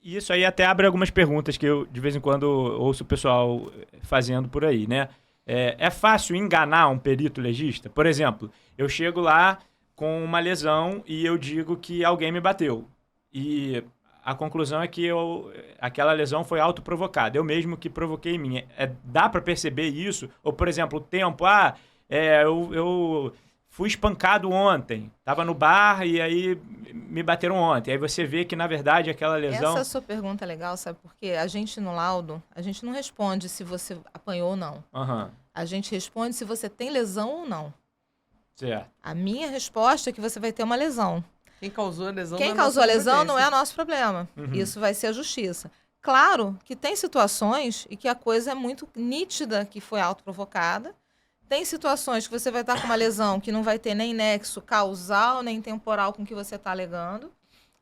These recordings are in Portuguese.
isso aí até abre algumas perguntas que eu, de vez em quando, ouço o pessoal fazendo por aí, né? É fácil enganar um perito legista? Por exemplo, eu chego lá com uma lesão e eu digo que alguém me bateu. E a conclusão é que aquela lesão foi autoprovocada. Eu mesmo que provoquei em mim. Dá para perceber isso? Ou, por exemplo, o tempo. Eu fui espancado ontem. Estava no bar e aí me bateram ontem. Aí você vê que, na verdade, aquela lesão... Essa sua pergunta é legal, sabe por quê? A gente, no laudo, a gente não responde se você apanhou ou não. Uhum. A gente responde se você tem lesão ou não. Certo. A minha resposta é que você vai ter uma lesão. Quem causou a lesão Quem causou a lesão não é nosso problema. Uhum. Isso vai ser a justiça. Claro que tem situações e que a coisa é muito nítida que foi autoprovocada. Tem situações que você vai estar com uma lesão que não vai ter nem nexo causal, nem temporal com o que você está alegando.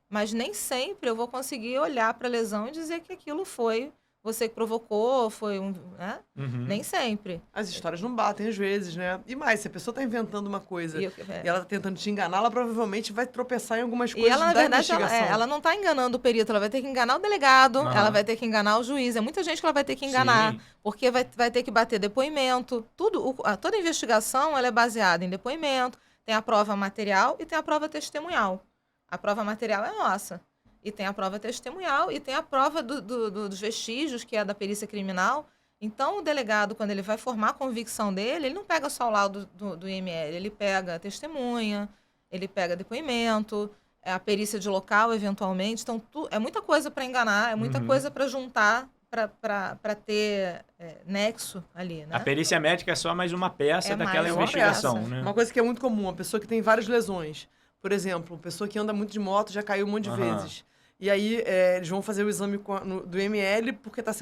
Mas nem sempre eu vou conseguir olhar para a lesão e dizer que aquilo foi você que provocou, foi um... Né? Uhum. Nem sempre. As histórias não batem às vezes, né? E mais, se a pessoa está inventando uma coisa e ela está tentando te enganar, ela provavelmente vai tropeçar em algumas coisas da investigação. Ela não está enganando o perito, ela vai ter que enganar o delegado, ela vai ter que enganar o juiz. É muita gente que ela vai ter que enganar, porque vai ter que bater depoimento. Toda investigação ela é baseada em depoimento, tem a prova material e tem a prova testemunhal. A prova material é nossa. E tem a prova testemunhal, e tem a prova dos vestígios, que é da perícia criminal. Então, o delegado, quando ele vai formar a convicção dele, ele não pega só o laudo do IML, ele pega testemunha, ele pega depoimento, a perícia de local, eventualmente. Então, é muita coisa para enganar, é muita coisa para juntar, para ter nexo ali, né? A perícia médica é só mais uma peça daquela investigação, né? Uma coisa que é muito comum, uma pessoa que tem várias lesões. Por exemplo, uma pessoa que anda muito de moto, já caiu um monte de vezes. E aí, eles vão fazer o exame do ML porque tá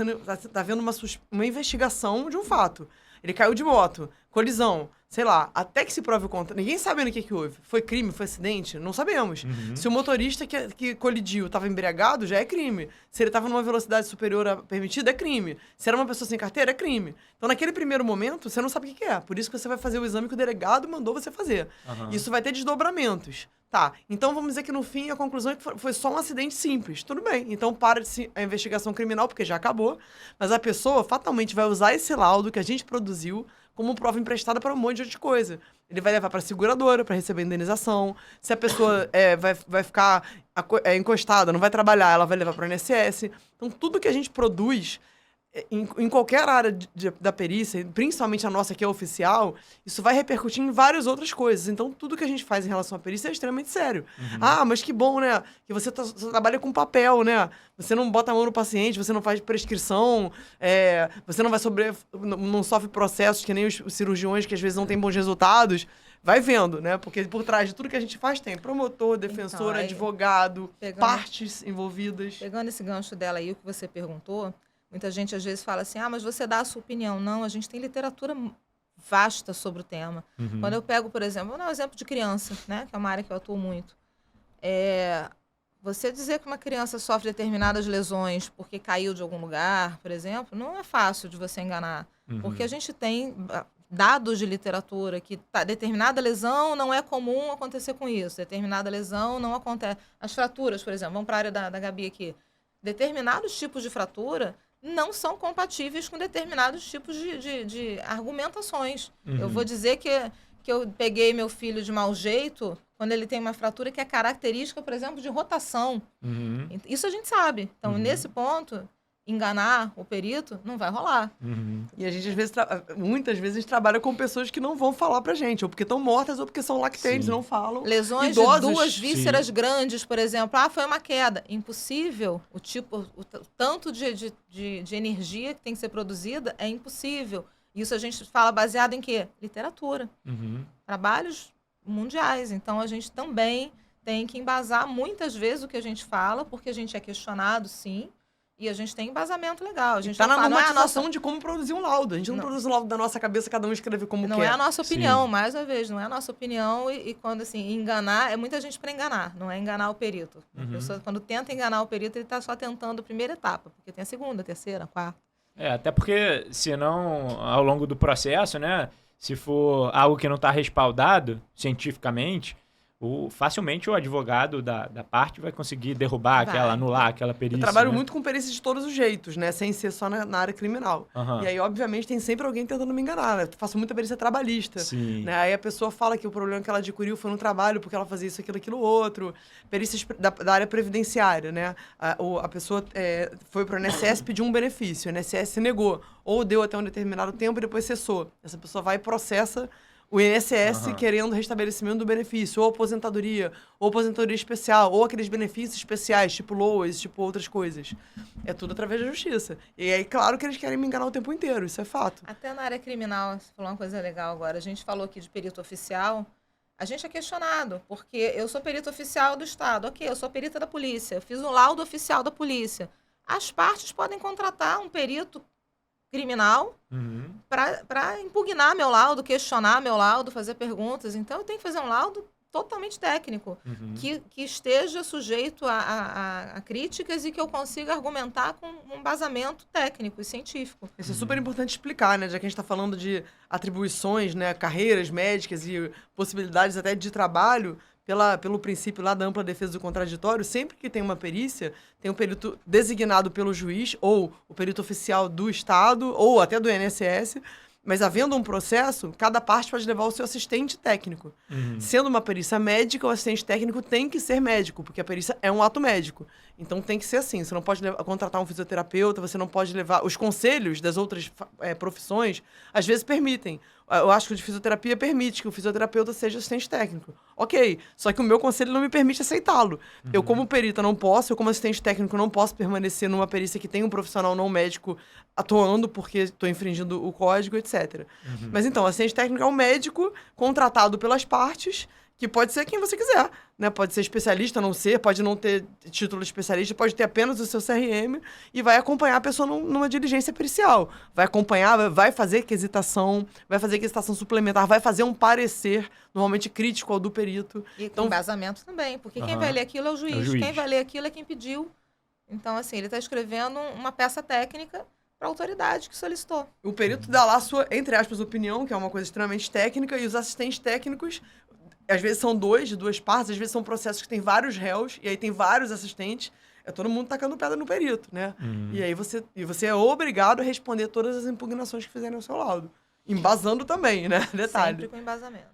havendo uma investigação de um fato. Ele caiu de moto, colisão, sei lá, até que se prove o contrário. Ninguém sabendo o que houve. Foi crime, foi acidente? Não sabemos. Se o motorista que colidiu estava embriagado, já é crime. Se ele estava numa velocidade superior à permitida, é crime. Se era uma pessoa sem carteira, é crime. Então, naquele primeiro momento, você não sabe o que é. Por isso que você vai fazer o exame que o delegado mandou você fazer. Isso vai ter desdobramentos. Tá, então vamos dizer que no fim a conclusão é que foi só um acidente simples. Tudo bem, então para a investigação criminal, porque já acabou, mas a pessoa fatalmente vai usar esse laudo que a gente produziu como prova emprestada para um monte de outra coisa. Ele vai levar para a seguradora para receber indenização. Se a pessoa vai ficar encostada, não vai trabalhar, ela vai levar para o INSS. Então tudo que a gente produz em qualquer área da perícia, principalmente a nossa que é oficial, isso vai repercutir em várias outras coisas. Então, tudo que a gente faz em relação à perícia é extremamente sério. Ah, mas que bom, né? Que você trabalha com papel, né? Você não bota a mão no paciente, você não faz prescrição, você não sofre processos que nem os cirurgiões que às vezes não têm bons resultados. Vai vendo, né? Porque por trás de tudo que a gente faz tem promotor, defensor, advogado, partes envolvidas. Pegando esse gancho dela aí, o que você perguntou... Muita gente às vezes fala assim, mas você dá a sua opinião. Não, a gente tem literatura vasta sobre o tema. Quando eu pego, por exemplo, vou dar um exemplo de criança, né, que é uma área que eu atuo muito. Você dizer que uma criança sofre determinadas lesões porque caiu de algum lugar, por exemplo, não é fácil de você enganar. Porque a gente tem dados de literatura que determinada lesão não é comum acontecer com isso. Determinada lesão não acontece. As fraturas, por exemplo, vamos para a área da Gabi aqui. Determinados tipos de fratura não são compatíveis com determinados tipos de argumentações. Eu vou dizer que eu peguei meu filho de mau jeito quando ele tem uma fratura que é característica, por exemplo, de rotação. Isso a gente sabe. Então, nesse ponto, enganar o perito não vai rolar. E a gente, às vezes, muitas vezes, trabalha com pessoas que não vão falar pra gente, ou porque estão mortas, ou porque são lactentes, não falam. Lesões idosos, de 2 vísceras grandes, por exemplo. Foi uma queda. Impossível. O tanto de energia que tem que ser produzida é impossível. Isso a gente fala baseado em quê? Literatura. Trabalhos mundiais. Então, a gente também tem que embasar muitas vezes o que a gente fala, porque a gente é questionado, sim. E a gente tem embasamento legal. A gente tá na normatização de como produzir um laudo. A gente não produz um laudo da nossa cabeça, cada um escreve como quer. Não é a nossa opinião, mais uma vez. Não é a nossa opinião. E quando, assim, enganar... É muita gente para enganar. Não é enganar o perito. A pessoa, quando tenta enganar o perito, ele está só tentando a primeira etapa. Porque tem a segunda, a terceira, a quarta. Até porque, senão, ao longo do processo, né? Se for algo que não está respaldado cientificamente... facilmente o advogado da parte vai conseguir derrubar anular aquela perícia. Eu trabalho muito com perícia de todos os jeitos, né? Sem ser só na área criminal. E aí, obviamente, tem sempre alguém tentando me enganar, né? Eu faço muita perícia trabalhista. Sim. Né? Aí a pessoa fala que o problema que ela adquiriu foi no trabalho, porque ela fazia isso, aquilo, outro. Perícias da área previdenciária, né? A pessoa foi pro INSS pedir um benefício, o INSS negou. Ou deu até um determinado tempo e depois cessou. Essa pessoa vai e processa o INSS querendo restabelecimento do benefício, ou aposentadoria especial, ou aqueles benefícios especiais, tipo LOAS, tipo outras coisas. É tudo através da justiça. E aí, claro que eles querem me enganar o tempo inteiro, isso é fato. Até na área criminal, você falou uma coisa legal agora. A gente falou aqui de perito oficial. A gente é questionado, porque eu sou perito oficial do Estado. Ok, eu sou perita da polícia. Eu fiz um laudo oficial da polícia. As partes podem contratar um perito criminal para impugnar meu laudo, questionar meu laudo, fazer perguntas. Então, eu tenho que fazer um laudo totalmente técnico, que esteja sujeito a críticas e que eu consiga argumentar com um embasamento técnico e científico. Isso é super importante explicar, né? Já que a gente está falando de atribuições, né? Carreiras médicas e possibilidades até de trabalho, pelo princípio lá da ampla defesa do contraditório, sempre que tem uma perícia, tem um perito designado pelo juiz, ou o perito oficial do Estado, ou até do INSS, mas havendo um processo, cada parte pode levar o seu assistente técnico. Sendo uma perícia médica, o assistente técnico tem que ser médico, porque a perícia é um ato médico. Então tem que ser assim, você não pode contratar um fisioterapeuta, você não pode levar... Os conselhos das outras profissões, às vezes permitem. Eu acho que o de fisioterapia permite que o fisioterapeuta seja assistente técnico. Ok, só que o meu conselho não me permite aceitá-lo. Eu, como perita, não posso, eu, como assistente técnico, não posso permanecer numa perícia que tem um profissional não médico atuando porque estou infringindo o código, etc. Mas então, assistente técnico é um médico contratado pelas partes, que pode ser quem você quiser, né? Pode ser especialista, não ser, pode não ter título de especialista, pode ter apenas o seu CRM e vai acompanhar a pessoa numa diligência pericial. Vai acompanhar, vai fazer quesitação suplementar, vai fazer um parecer, normalmente crítico ao do perito. E com embasamento também, porque quem vai ler aquilo é o juiz. Quem vai ler aquilo é quem pediu. Então, assim, ele está escrevendo uma peça técnica para a autoridade que solicitou. O perito dá lá a sua, entre aspas, opinião, que é uma coisa extremamente técnica, e os assistentes técnicos... Às vezes são de duas partes, às vezes são processos que tem vários réus, e aí tem vários assistentes, é todo mundo tacando pedra no perito, né? E aí você é obrigado a responder todas as impugnações que fizerem ao seu laudo. Embasando também, né? Detalhe. Sempre com embasamento.